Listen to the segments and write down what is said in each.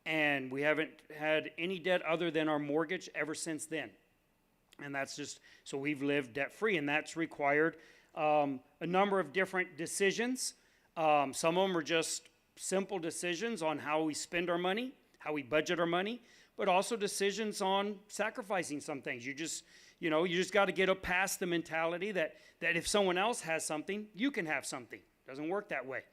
and we haven't had any debt other than our mortgage ever since then. And that's just, so we've lived debt-free, and that's required a number of different decisions. Some of them are just simple decisions on how we spend our money, how we budget our money, but also decisions on sacrificing some things. You just got to get past the mentality that if someone else has something, you can have something. It doesn't work that way.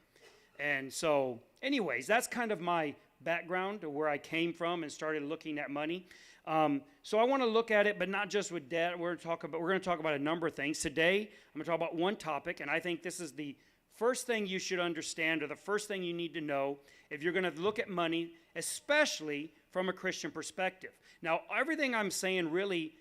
And so, anyways, that's kind of my background to where I came from and started looking at money. So I want to look at it, but not just with debt. We're going to talk about a number of things. Today, I'm going to talk about one topic, and I think this is the first thing you should understand, or the first thing you need to know if you're going to look at money, especially from a Christian perspective. Now, everything I'm saying really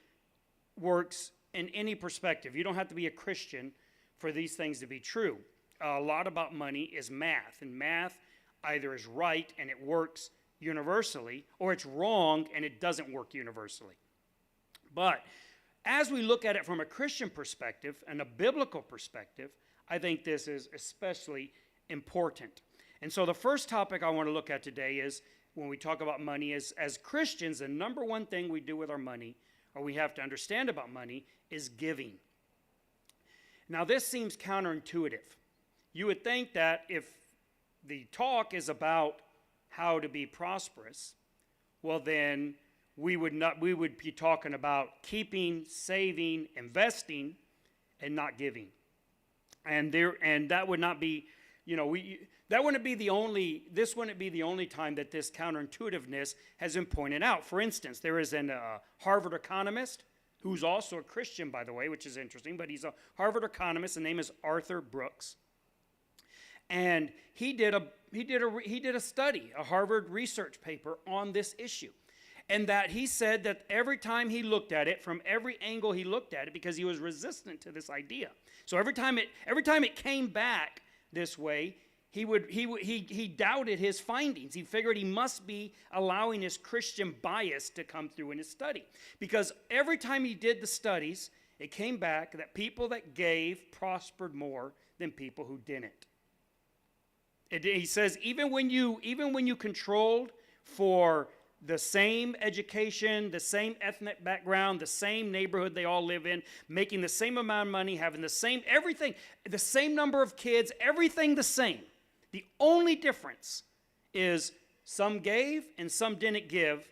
works in any perspective. You don't have to be a Christian for these things to be true. A lot about money is math, and math either is right and it works universally, or it's wrong and it doesn't work universally. But as we look at it from a Christian perspective and a biblical perspective, I think this is especially important. And so the first topic I want to look at today is, when we talk about money, is as Christians, the number one thing we do with our money, or we have to understand about money, is giving. Now this seems counterintuitive. You would think that if the talk is about how to be prosperous, well then we would be talking about keeping, saving, investing, and not giving. And that would not be, this wouldn't be the only time that this counterintuitiveness has been pointed out. For instance, there is a Harvard economist who's also a Christian, by the way, which is interesting, but he's a Harvard economist. The name is Arthur Brooks. And he did a study, a Harvard research paper on this issue. And that he said that every time he looked at it, from every angle he looked at it, because he was resistant to this idea. So every time it came back this way, he doubted his findings. He figured he must be allowing his Christian bias to come through in his study. Because every time he did the studies, it came back that people that gave prospered more than people who didn't. He says even when you controlled for the same education, the same ethnic background, the same neighborhood they all live in, making the same amount of money, having the same everything, the same number of kids, everything the same. The only difference is some gave and some didn't give.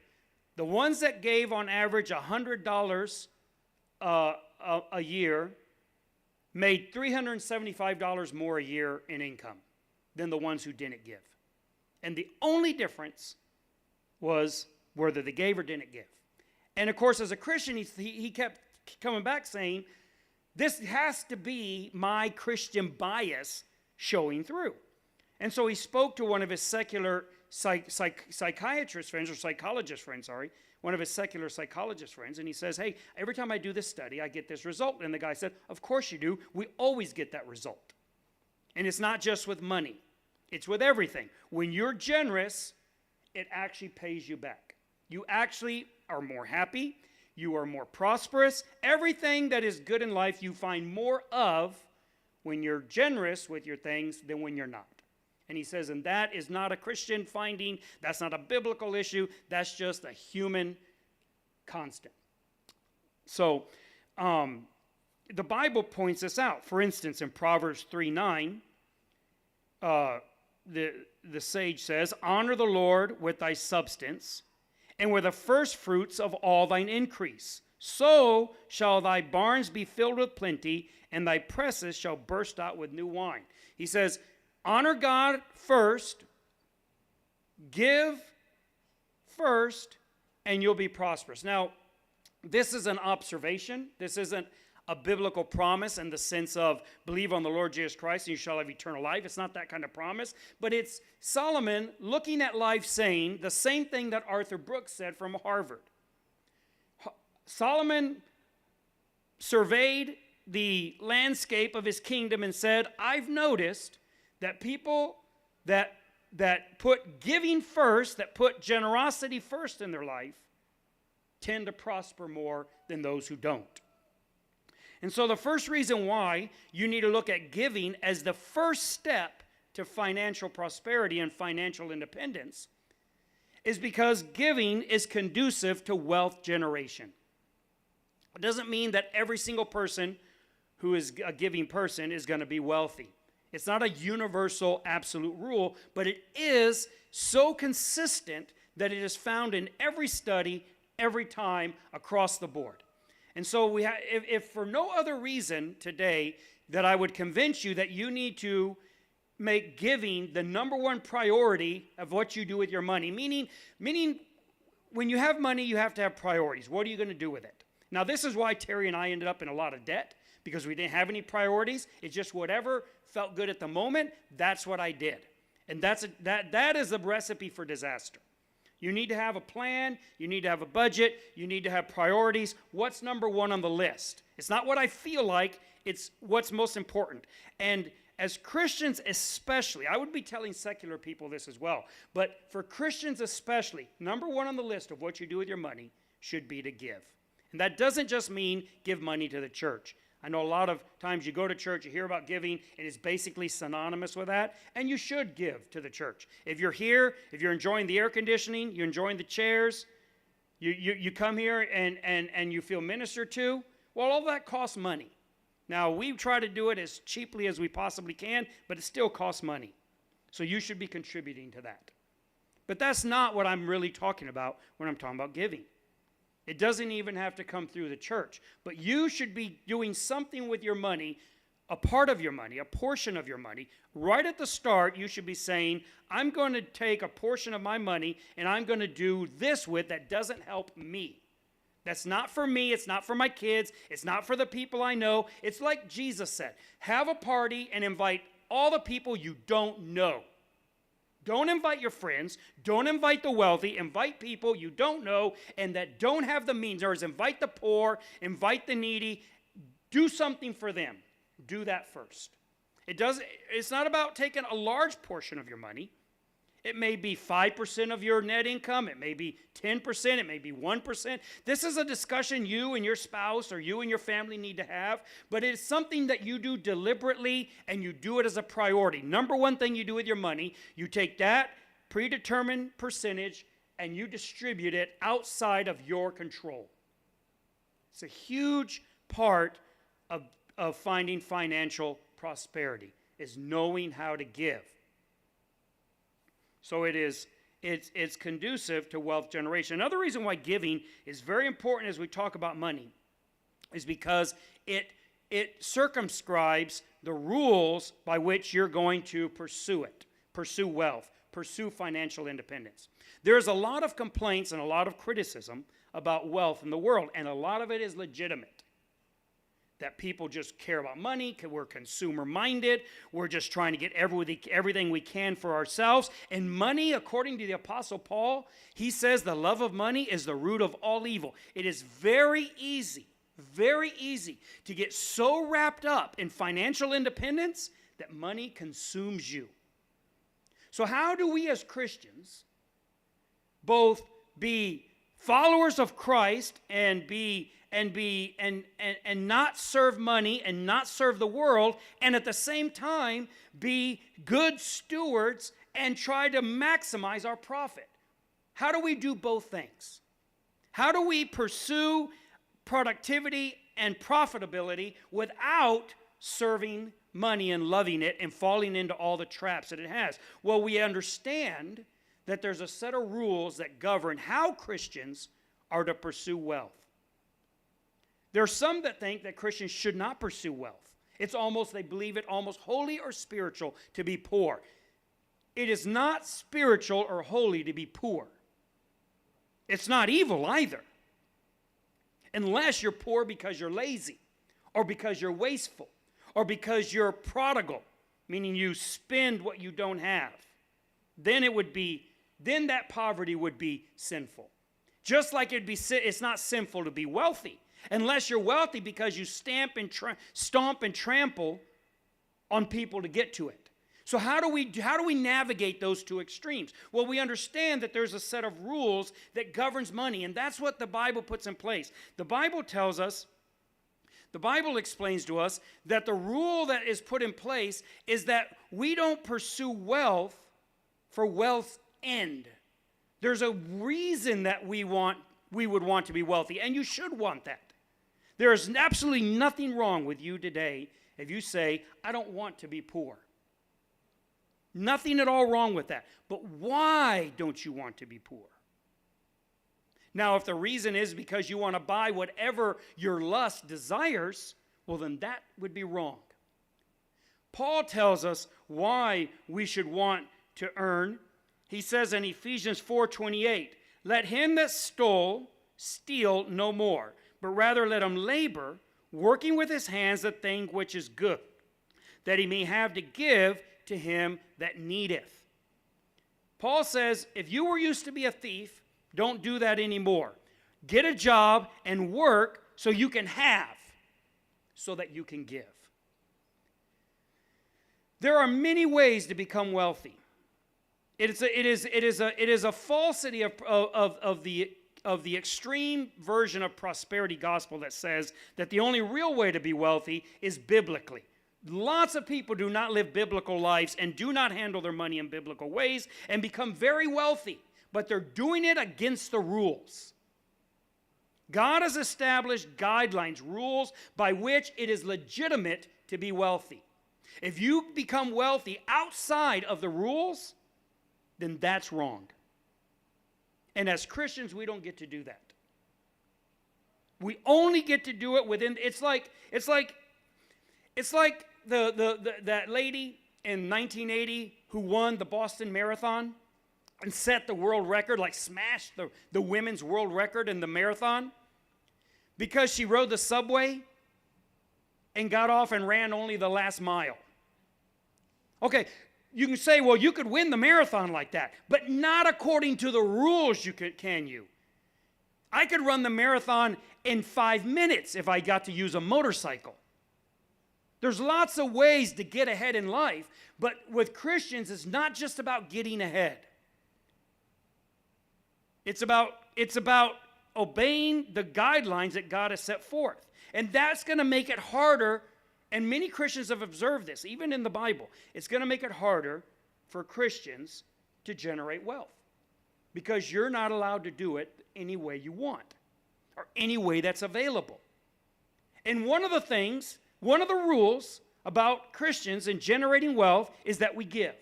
The ones that gave on average $100 a year made $375 more a year in income than the ones who didn't give. And the only difference was whether they gave or didn't give. And of course, as a Christian, he kept coming back saying, this has to be my Christian bias showing through. And so he spoke to one of his secular psychiatrist friends, or psychologist friends, one of his secular psychologist friends, and he says, hey, every time I do this study, I get this result. And the guy said, of course you do. We always get that result. And it's not just with money. It's with everything. When you're generous, it actually pays you back. You actually are more happy. You are more prosperous. Everything that is good in life, you find more of when you're generous with your things than when you're not. And he says, and that is not a Christian finding. That's not a biblical issue. That's just a human constant. So the Bible points this out. For instance, in Proverbs 3:9, the sage says, honor the Lord with thy substance, and with the first fruits of all thine increase. So shall thy barns be filled with plenty, and thy presses shall burst out with new wine. He says, honor God first, give first, and you'll be prosperous. Now, this is an observation. This isn't a biblical promise in the sense of believe on the Lord Jesus Christ and you shall have eternal life. It's not that kind of promise. But it's Solomon looking at life saying the same thing that Arthur Brooks said from Harvard. Solomon surveyed the landscape of his kingdom and said, I've noticed that people that put giving first, that put generosity first in their life, tend to prosper more than those who don't. And so the first reason why you need to look at giving as the first step to financial prosperity and financial independence is because giving is conducive to wealth generation. It doesn't mean that every single person who is a giving person is going to be wealthy. It's not a universal absolute rule, but it is so consistent that it is found in every study, every time, across the board. And so if for no other reason today that I would convince you that you need to make giving the number one priority of what you do with your money, meaning when you have money, you have to have priorities. What are you going to do with it? Now, this is why Terry and I ended up in a lot of debt, because we didn't have any priorities. It's just whatever felt good at the moment, that's what I did. And that is the recipe for disaster. You need to have a plan. You need to have a budget. You need to have priorities. What's number one on the list? It's not what I feel like. It's what's most important. And as Christians especially, I would be telling secular people this as well, but for Christians especially, number one on the list of what you do with your money should be to give. And that doesn't just mean give money to the church. I know a lot of times you go to church, you hear about giving, and it's basically synonymous with that, and you should give to the church. If you're here, if you're enjoying the air conditioning, you're enjoying the chairs, you come here and you feel ministered to, well, all that costs money. Now, we try to do it as cheaply as we possibly can, but it still costs money. So you should be contributing to that. But that's not what I'm really talking about when I'm talking about giving. It doesn't even have to come through the church. But you should be doing something with your money, a part of your money, a portion of your money. Right at the start, you should be saying, I'm going to take a portion of my money and I'm going to do this with that doesn't help me. That's not for me. It's not for my kids. It's not for the people I know. It's like Jesus said, have a party and invite all the people you don't know. Don't invite your friends. Don't invite the wealthy. Invite people you don't know and that don't have the means. Or invite the poor, invite the needy. Do something for them. Do that first. It's not about taking a large portion of your money. It may be 5% of your net income. It may be 10%. It may be 1%. This is a discussion you and your spouse or you and your family need to have, but it's something that you do deliberately and you do it as a priority. Number one thing you do with your money, you take that predetermined percentage and you distribute it outside of your control. It's a huge part of finding financial prosperity, is knowing how to give. So it's conducive to wealth generation. Another reason why giving is very important as we talk about money is because it circumscribes the rules by which you're going to pursue it, pursue wealth, pursue financial independence. There's a lot of complaints and a lot of criticism about wealth in the world, and a lot of it is legitimate. That people just care about money, we're consumer-minded, we're just trying to get everything we can for ourselves. And money, according to the Apostle Paul, he says the love of money is the root of all evil. It is very easy to get so wrapped up in financial independence that money consumes you. So how do we as Christians both be followers of Christ and not serve money and not serve the world, and at the same time be good stewards and try to maximize our profit? How do we do both things? How do we pursue productivity and profitability without serving money and loving it and falling into all the traps that it has? Well, we understand that there's a set of rules that govern how Christians are to pursue wealth. There are some that think that Christians should not pursue wealth. They believe it almost holy or spiritual to be poor. It is not spiritual or holy to be poor. It's not evil either. Unless you're poor because you're lazy, or because you're wasteful, or because you're prodigal, meaning you spend what you don't have. Then that poverty would be sinful. Just like it's not sinful to be wealthy. Unless you're wealthy because you stomp and trample on people to get to it. So how do we navigate those two extremes? Well, we understand that there's a set of rules that governs money, and that's what the Bible puts in place. The Bible explains to us that the rule that is put in place is that we don't pursue wealth for wealth's end, There's a reason that we would want to be wealthy, and you should want that. There is absolutely nothing wrong with you today if you say, I don't want to be poor. Nothing at all wrong with that. But why don't you want to be poor? Now, if the reason is because you want to buy whatever your lust desires, well, then that would be wrong. Paul tells us why we should want to earn. He says in Ephesians 4:28, let him that stole steal no more, but rather let him labor, working with his hands the thing which is good, that he may have to give to him that needeth. Paul says, if you were used to be a thief, don't do that anymore. Get a job and work so you can have, so that you can give. There are many ways to become wealthy. It is a falsity of the extreme version of prosperity gospel that says that the only real way to be wealthy is biblically. Lots of people do not live biblical lives and do not handle their money in biblical ways and become very wealthy, but they're doing it against the rules. God has established guidelines, rules by which it is legitimate to be wealthy. If you become wealthy outside of the rules, then that's wrong. And as Christians, we don't get to do that. We only get to do it within, it's like that lady in 1980 who won the Boston Marathon and set the world record, like smashed the women's world record in the marathon because she rode the subway and got off and ran only the last mile. Okay, you can say, well, you could win the marathon like that, but not according to the rules, can you? I could run the marathon in 5 minutes if I got to use a motorcycle. There's lots of ways to get ahead in life, but with Christians, it's not just about getting ahead. It's about obeying the guidelines that God has set forth. And that's going to make it harder, and many Christians have observed this, even in the Bible. It's going to make it harder for Christians to generate wealth because you're not allowed to do it any way you want or any way that's available. And one of the rules about Christians in generating wealth is that we give.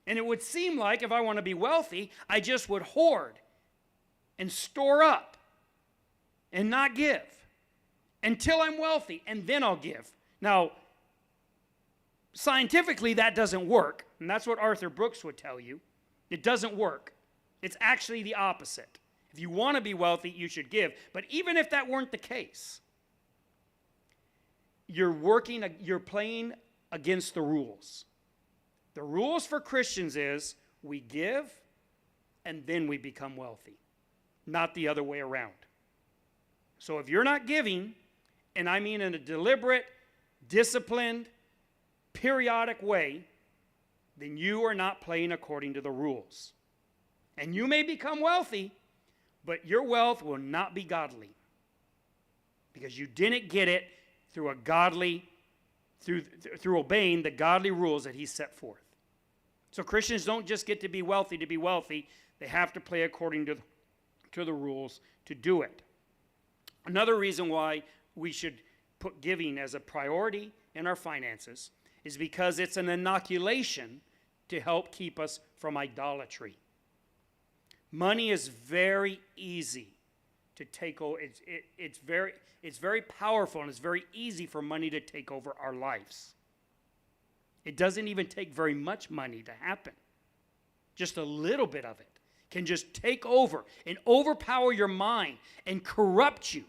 And it would seem like if I want to be wealthy, I just would hoard and store up and not give until I'm wealthy, and then I'll give. Now, scientifically, that doesn't work, and that's what Arthur Brooks would tell you. It doesn't work. It's actually the opposite. If you want to be wealthy, you should give. But even if that weren't the case, you're playing against the rules. The rules for Christians is we give and then we become wealthy, not the other way around. So if you're not giving, and I mean in a deliberate, disciplined, periodic way, then you are not playing according to the rules. And you may become wealthy, but your wealth will not be godly because you didn't get it through through obeying the godly rules that he set forth. So Christians don't just get to be wealthy. They have to play according to the rules to do it. Another reason why we should put giving as a priority in our finances is because it's an inoculation to help keep us from idolatry. Money is very easy to take over. It's very powerful, and it's very easy for money to take over our lives. It doesn't even take very much money to happen. Just a little bit of it can just take over and overpower your mind and corrupt you.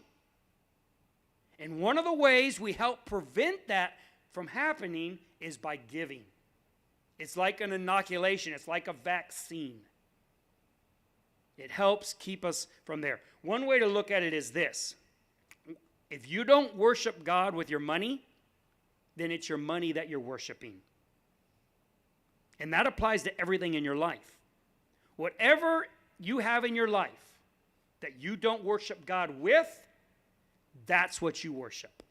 And one of the ways we help prevent that from happening is by giving. It's like an inoculation. It's like a vaccine. It helps keep us from there. One way to look at it is this. If you don't worship God with your money, then it's your money that you're worshiping. And that applies to everything in your life. Whatever you have in your life that you don't worship God with, that's what you worship.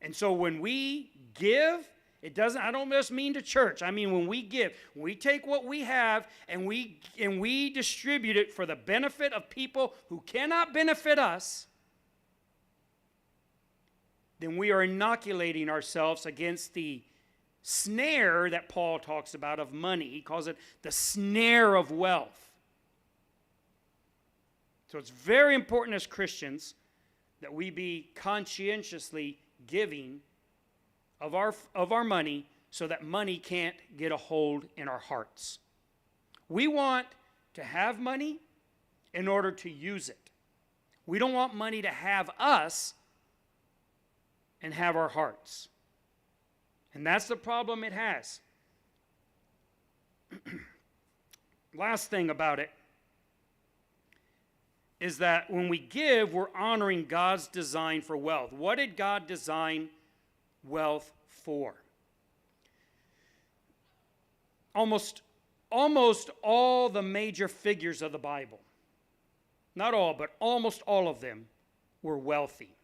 And so when we give It doesn't, I don't just mean to church. I mean when we give, we take what we have and we distribute it for the benefit of people who cannot benefit us, then we are inoculating ourselves against the snare that Paul talks about of money. He calls it the snare of wealth. So it's very important as Christians that we be conscientiously giving of our money so that money can't get a hold in our hearts. We want to have money in order to use it. We don't want money to have us and have our hearts. And that's the problem it has. Last thing about it is that when we give, we're honoring God's design for wealth. What did God design wealth for? Almost all the major figures of the Bible, not all, but almost all of them were wealthy.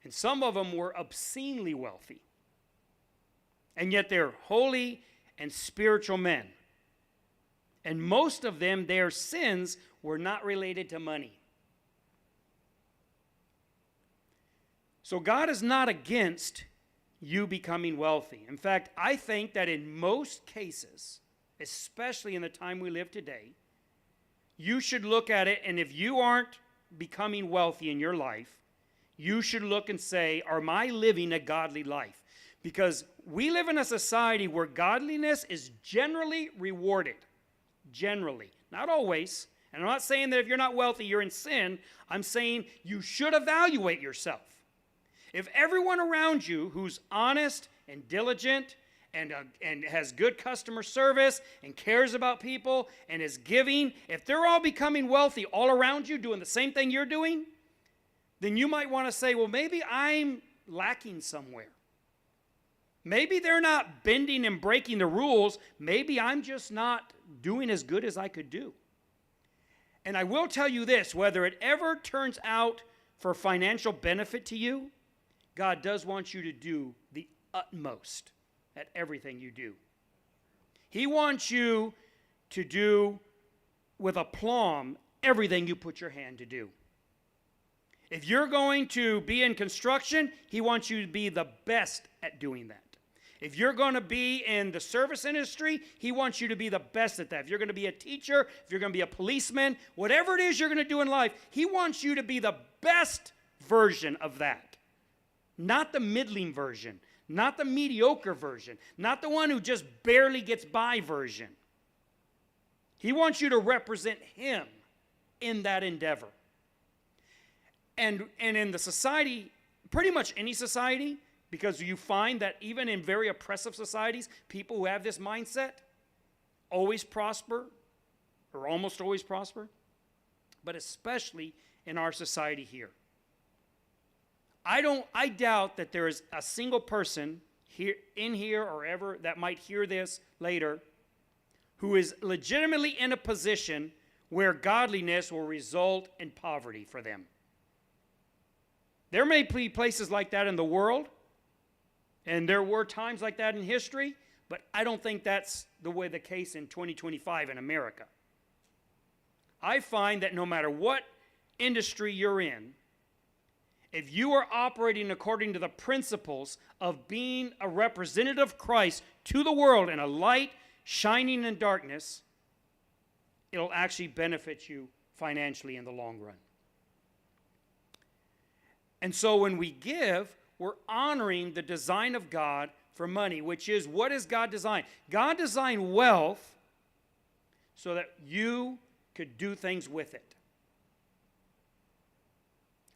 And some of them were obscenely wealthy. And yet they're holy and spiritual men. And most of them, their sins were not related to money. So God is not against you becoming wealthy. In fact, I think that in most cases, especially in the time we live today, you should look at it, and if you aren't becoming wealthy in your life, you should look and say, am I living a godly life? Because we live in a society where godliness is generally rewarded. Generally. Not always. And I'm not saying that if you're not wealthy, you're in sin. I'm saying you should evaluate yourself. If everyone around you who's honest and diligent and has good customer service and cares about people and is giving, if they're all becoming wealthy all around you doing the same thing you're doing, then you might want to say, well, maybe I'm lacking somewhere. Maybe they're not bending and breaking the rules. Maybe I'm just not doing as good as I could do. And I will tell you this, whether it ever turns out for financial benefit to you, God does want you to do the utmost at everything you do. He wants you to do with aplomb everything you put your hand to do. If you're going to be in construction, He wants you to be the best at doing that. If you're going to be in the service industry, He wants you to be the best at that. If you're going to be a teacher, if you're going to be a policeman, whatever it is you're going to do in life, He wants you to be the best version of that. Not the middling version, not the mediocre version, not the one who just barely gets by version. He wants you to represent Him in that endeavor. And in the society, pretty much any society, because you find that even in very oppressive societies, people who have this mindset always prosper, or almost always prosper, but especially in our society here. I doubt that there is a single person here or ever that might hear this later who is legitimately in a position where godliness will result in poverty for them. There may be places like that in the world, and there were times like that in history, but I don't think that's the case in 2025 in America. I find that no matter what industry you're in, if you are operating according to the principles of being a representative of Christ to the world and a light shining in darkness, it'll actually benefit you financially in the long run. And so when we give, we're honoring the design of God for money, which is, what does God design? God designed wealth so that you could do things with it.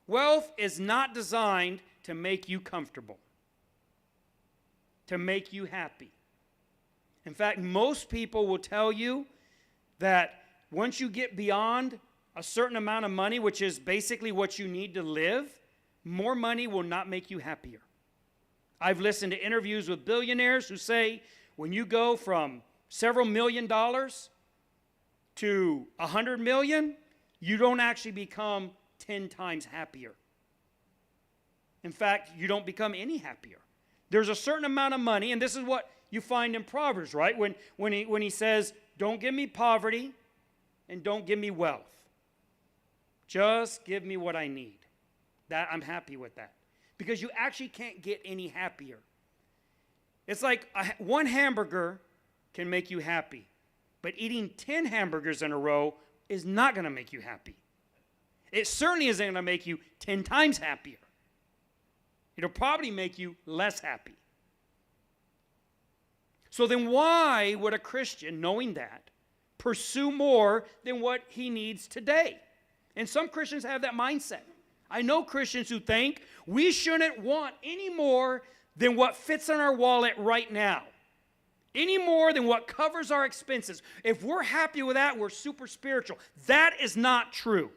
Wealth is not designed to make you comfortable, to make you happy. In fact, most people will tell you that once you get beyond a certain amount of money, which is basically what you need to live, more money will not make you happier. I've listened to interviews with billionaires who say when you go from several $1 million to $100 million, you don't actually become 10 times happier. In fact, you don't become any happier. There's a certain amount of money, and this is what you find in Proverbs, right? When he says, don't give me poverty and don't give me wealth. Just give me what I need. That I'm happy with that. Because you actually can't get any happier. It's like one hamburger can make you happy, but eating 10 hamburgers in a row is not going to make you happy. It certainly isn't going to make you 10 times happier. It'll probably make you less happy. So then why would a Christian, knowing that, pursue more than what he needs today? And some Christians have that mindset. I know Christians who think we shouldn't want any more than what fits in our wallet right now. Any more than what covers our expenses. If we're happy with that, we're super spiritual. That is not true.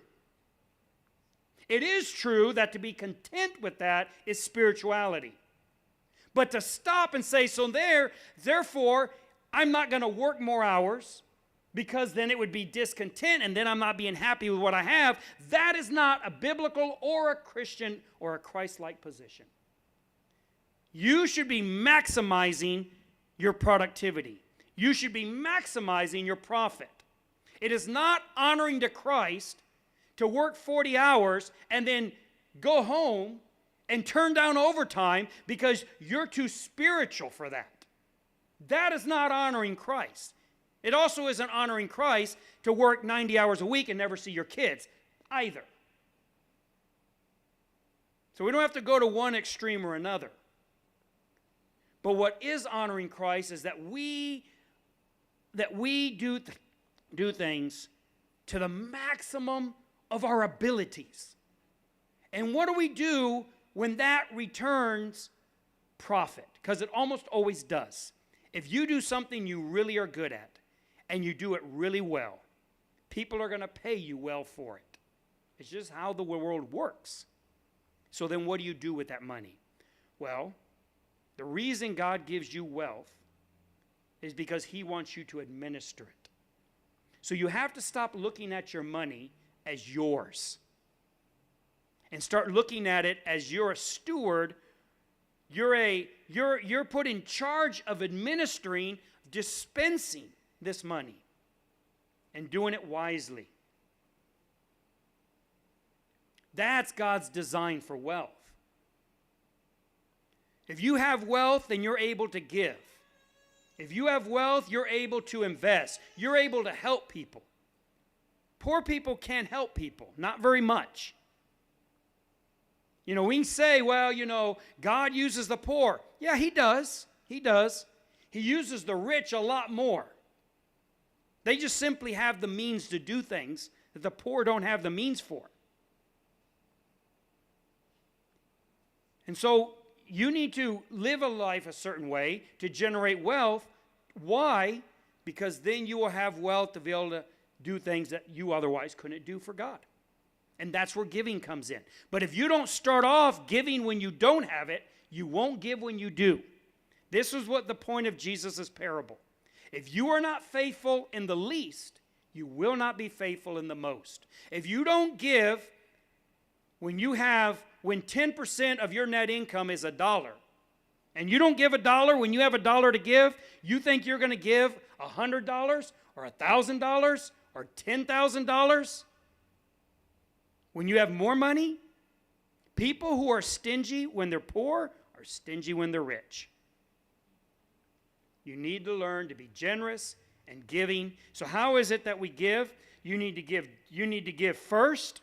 It is true that to be content with that is spirituality. But to stop and say, therefore, I'm not going to work more hours because then it would be discontent and then I'm not being happy with what I have, that is not a biblical or a Christian or a Christ-like position. You should be maximizing your productivity. You should be maximizing your profit. It is not honoring to Christ to work 40 hours and then go home and turn down overtime because you're too spiritual for that. That is not honoring Christ. It also isn't honoring Christ to work 90 hours a week and never see your kids either. So we don't have to go to one extreme or another. But what is honoring Christ is that we do things to the maximum of our abilities. And what do we do when that returns profit? Because it almost always does. If you do something you really are good at and you do it really well, people are going to pay you well for it. It's just how the world works. So then what do you do with that money? Well, the reason God gives you wealth is because he wants you to administer it. So you have to stop looking at your money as yours and start looking at it as you're a steward. You're put in charge of administering, dispensing this money and doing it wisely. That's God's design for wealth. If you have wealth, then you're able to give. If you have wealth, you're able to invest. You're able to help people. Poor people can't help people, not very much. We can say, well, God uses the poor. Yeah, he does. He does. He uses the rich a lot more. They just simply have the means to do things that the poor don't have the means for. And so you need to live a life a certain way to generate wealth. Why? Because then you will have wealth to be able to do things that you otherwise couldn't do for God. And that's where giving comes in. But if you don't start off giving when you don't have it, you won't give when you do. This is what the point of Jesus' parable. If you are not faithful in the least, you will not be faithful in the most. If you don't give when 10% of your net income is $1, and you don't give $1 when you have $1 to give, you think you're going to give $100 or $1,000 or $10,000 when you have more money? People who are stingy when they're poor are stingy when they're rich. You need to learn to be generous and giving. So how is it that we give? You need to give first.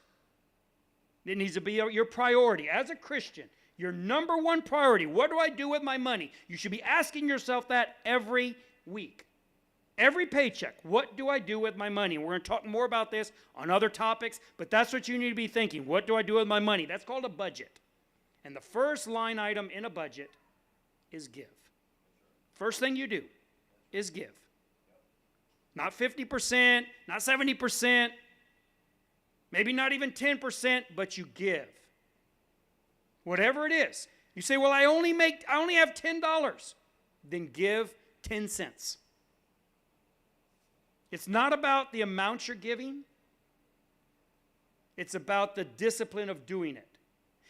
It needs to be your priority. As a Christian, your number one priority, what do I do with my money? You should be asking yourself that every week. Every paycheck, what do I do with my money? We're going to talk more about this on other topics, but that's what you need to be thinking. What do I do with my money? That's called a budget. And the first line item in a budget is give. First thing you do is give. Not 50%, not 70%, maybe not even 10%, but you give. Whatever it is. You say, well, I only have $10. Then give 10 cents. It's not about the amount you're giving. It's about the discipline of doing it.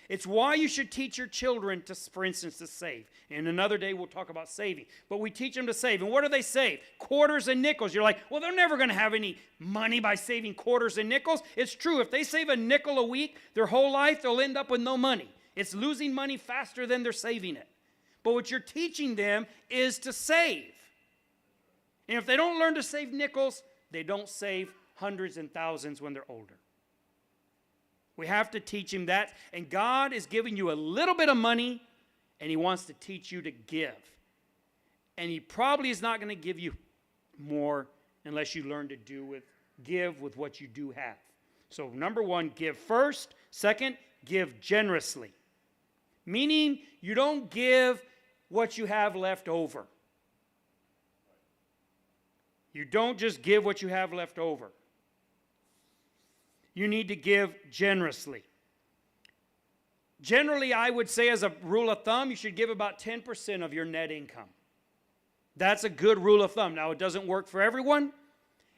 It's why you should teach your children, to, for instance, to save. And another day we'll talk about saving. But we teach them to save. And what do they save? Quarters and nickels. You're like, well, they're never going to have any money by saving quarters and nickels. It's true. If they save a nickel a week, their whole life, they'll end up with no money. It's losing money faster than they're saving it. But what you're teaching them is to save. And if they don't learn to save nickels, they don't save hundreds and thousands when they're older. We have to teach him that. And God is giving you a little bit of money, and he wants to teach you to give. And he probably is not going to give you more unless you learn to give with what you do have. So number one, give first. Second, give generously. Meaning you don't give what you have left over. You don't just give what you have left over. You need to give generously. Generally, I would say as a rule of thumb, you should give about 10% of your net income. That's a good rule of thumb. Now, it doesn't work for everyone.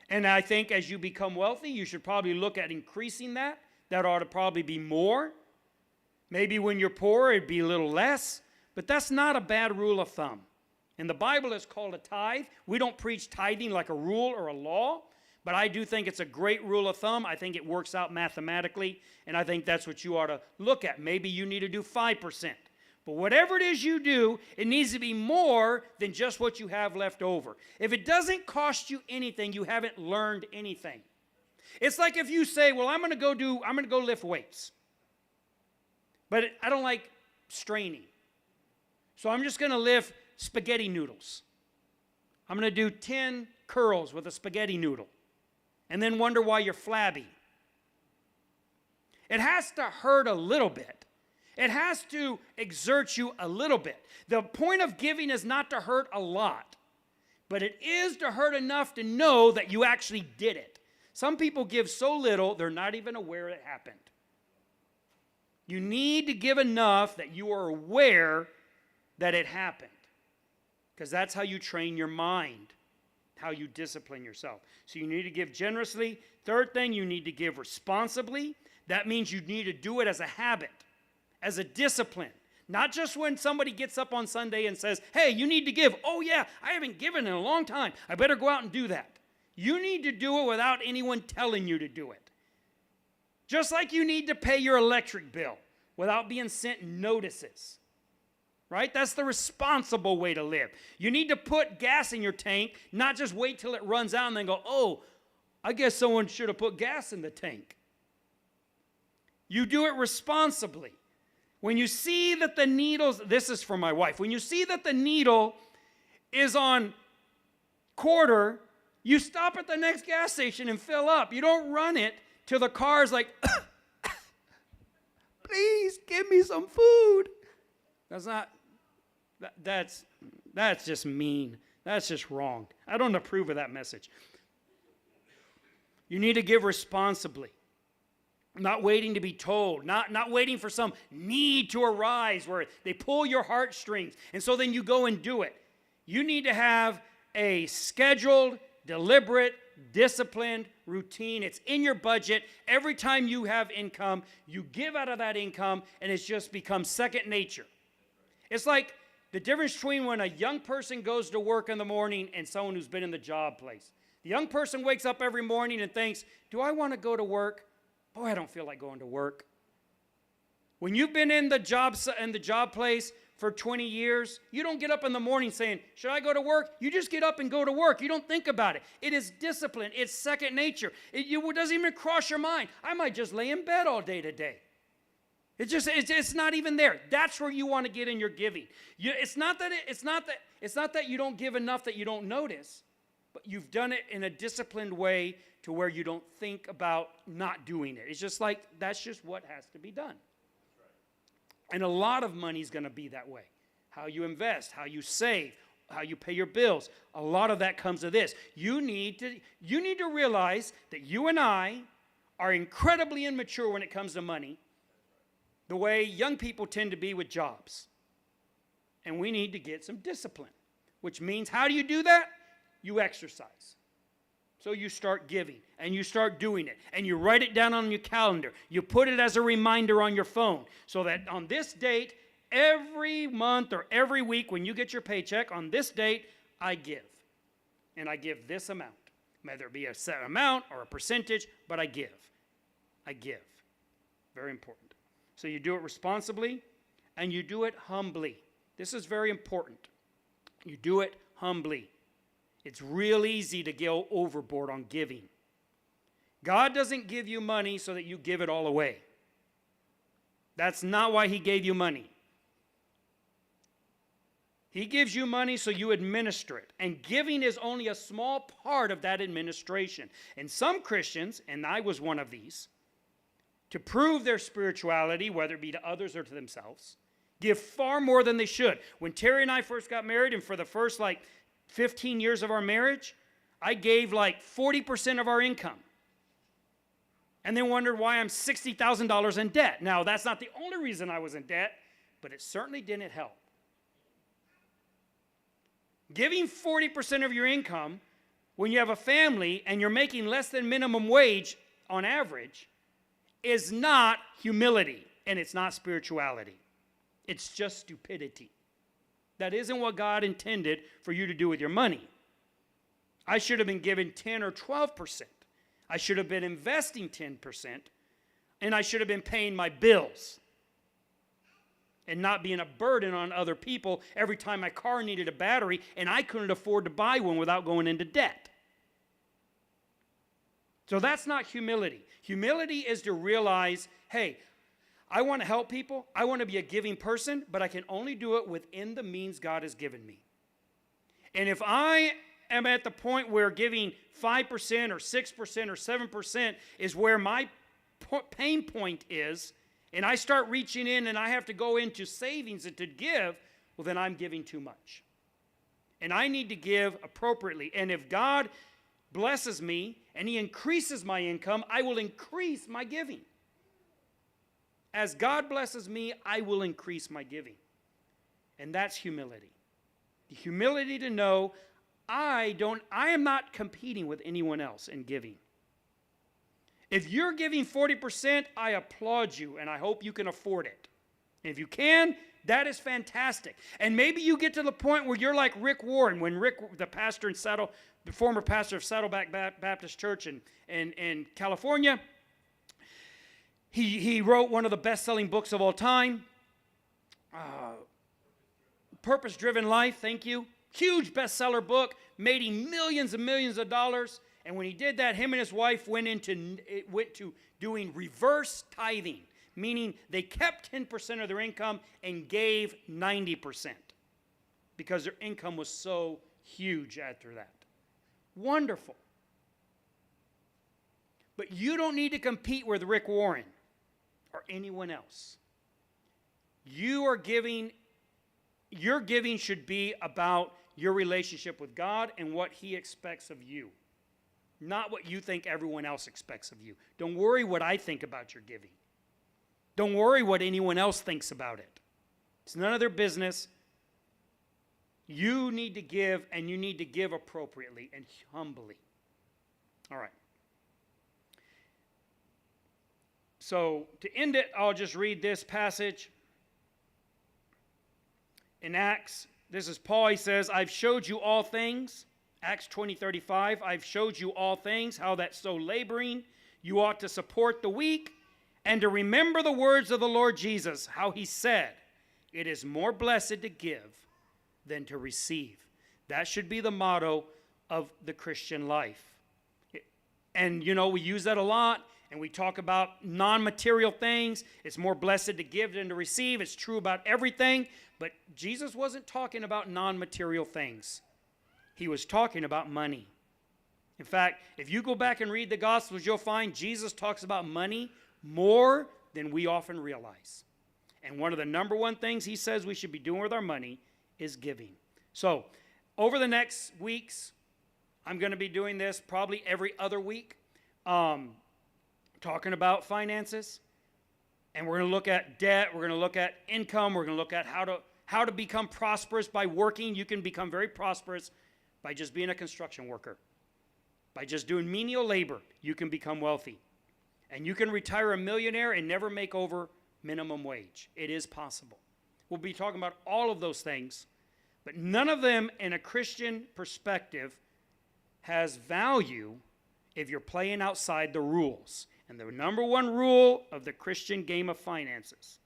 And I think as you become wealthy, you should probably look at increasing that. That ought to probably be more. Maybe when you're poor, it'd be a little less. But that's not a bad rule of thumb. And the Bible is called a tithe. We don't preach tithing like a rule or a law. But I do think it's a great rule of thumb. I think it works out mathematically, and I think that's what you ought to look at. Maybe you need to do 5%. But whatever it is you do, it needs to be more than just what you have left over. If it doesn't cost you anything, you haven't learned anything. It's like if you say, well, I'm going to go lift weights. But I don't like straining. So I'm just going to lift spaghetti noodles. I'm going to do 10 curls with a spaghetti noodle. And then wonder why you're flabby. It has to hurt a little bit. It has to exert you a little bit. The point of giving is not to hurt a lot, but it is to hurt enough to know that you actually did it. Some people give so little, they're not even aware it happened. You need to give enough that you are aware that it happened, because that's how you train your mind, how you discipline yourself. So you need to give generously. Third thing, you need to give responsibly. That means you need to do it as a habit, as a discipline. Not just when somebody gets up on Sunday and says, hey, you need to give. Oh yeah, I haven't given in a long time. I better go out and do that. You need to do it without anyone telling you to do it. Just like you need to pay your electric bill without being sent notices. Right? That's the responsible way to live. You need to put gas in your tank, not just wait till it runs out and then go, oh, I guess someone should have put gas in the tank. You do it responsibly. When you see that the needles, this is for my wife, when you see that the needle is on quarter, you stop at the next gas station and fill up. You don't run it till the car's like, please give me some food. That's just mean. That's just wrong. I don't approve of that message. You need to give responsibly. Not waiting to be told. Not waiting for some need to arise where they pull your heartstrings. And so then you go and do it. You need to have a scheduled, deliberate, disciplined routine. It's in your budget. Every time you have income, you give out of that income, and it's just become second nature. It's like the difference between when a young person goes to work in the morning and someone who's been in the job place. The young person wakes up every morning and thinks, do I want to go to work? Boy, I don't feel like going to work. When you've been in the job place for 20 years, you don't get up in the morning saying, should I go to work? You just get up and go to work. You don't think about it. It is discipline. It's second nature. It doesn't even cross your mind. I might just lay in bed all day today. It's not even there. That's where you want to get in your giving. It's not that you don't give enough that you don't notice, but you've done it in a disciplined way to where you don't think about not doing it. It's just like that's just what has to be done. And a lot of money is going to be that way. How you invest, how you save, how you pay your bills. A lot of that comes to this. You need to realize that you and I are incredibly immature when it comes to money, the way young people tend to be with jobs. And we need to get some discipline, which means how do you do that? You exercise. So you start giving, and you start doing it, and you write it down on your calendar. You put it as a reminder on your phone, so that on this date, every month or every week when you get your paycheck, on this date, I give. And I give this amount. Whether it be a set amount or a percentage, but I give. I give. Very important. So you do it responsibly, and you do it humbly. This is very important. You do it humbly. It's real easy to go overboard on giving. God doesn't give you money so that you give it all away. That's not why he gave you money. He gives you money so you administer it. And giving is only a small part of that administration. And some Christians, and I was one of these, to prove their spirituality, whether it be to others or to themselves, give far more than they should. When Terry and I first got married, and for the first 15 years of our marriage, I gave 40% of our income. And then wondered why I'm $60,000 in debt. Now, that's not the only reason I was in debt, but it certainly didn't help. Giving 40% of your income when you have a family and you're making less than minimum wage on average is not humility, and it's not spirituality. It's just stupidity. That isn't what God intended for you to do with your money. I should have been given 10 or 12%. I should have been investing 10%, and I should have been paying my bills and not being a burden on other people every time my car needed a battery and I couldn't afford to buy one without going into debt. So that's not humility. Humility is to realize, hey, I want to help people. I want to be a giving person, but I can only do it within the means God has given me. And if I am at the point where giving 5% or 6% or 7% is where my pain point is, and I start reaching in and I have to go into savings and to give, well, then I'm giving too much. And I need to give appropriately. And if God blesses me and he increases my income, I will increase my giving. As God blesses me, I will increase my giving. And that's humility. The humility to know I am not competing with anyone else in giving. If you're giving 40%, I applaud you, and I hope you can afford it. And if you can, that is fantastic. And maybe you get to the point where you're like Rick Warren, when Rick, the former pastor of Saddleback Baptist Church in California, he wrote one of the best-selling books of all time, Purpose-Driven Life, thank you. Huge bestseller book, made him millions and millions of dollars. And when he did that, him and his wife went to doing reverse tithing, meaning they kept 10% of their income and gave 90% because their income was so huge after that. Wonderful. But you don't need to compete with Rick Warren or anyone else. Your giving should be about your relationship with God and what he expects of you. Not what you think everyone else expects of you. Don't worry what I think about your giving. Don't worry what anyone else thinks about it. It's none of their business. You need to give, and you need to give appropriately and humbly. All right. So to end it, I'll just read this passage in Acts. This is Paul. He says, I've showed you all things. Acts 20:35, I've showed you all things, how that so laboring you ought to support the weak, and to remember the words of the Lord Jesus, how he said, it is more blessed to give than to receive. That should be the motto of the Christian life. And we use that a lot, and we talk about non-material things. It's more blessed to give than to receive. It's true about everything, but Jesus wasn't talking about non-material things. He was talking about money. In fact, if you go back and read the Gospels, you'll find Jesus talks about money more than we often realize. And one of the number one things he says we should be doing with our money is giving. So, over the next weeks, I'm going to be doing this probably every other week, talking about finances. And we're going to look at debt. We're going to look at income. We're going to look at how to become prosperous by working. You can become very prosperous by just being a construction worker. By just doing menial labor, you can become wealthy. And you can retire a millionaire and never make over minimum wage. It is possible. We'll be talking about all of those things, but none of them in a Christian perspective has value if you're playing outside the rules. And the number one rule of the Christian game of finances,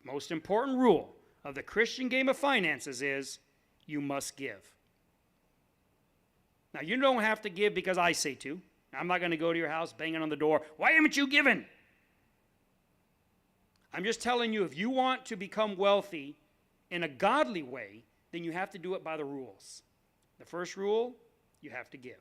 the most important rule of the Christian game of finances is you must give. Now, you don't have to give because I say to. I'm not going to go to your house banging on the door. Why haven't you given? I'm just telling you, if you want to become wealthy in a godly way, then you have to do it by the rules. The first rule, you have to give.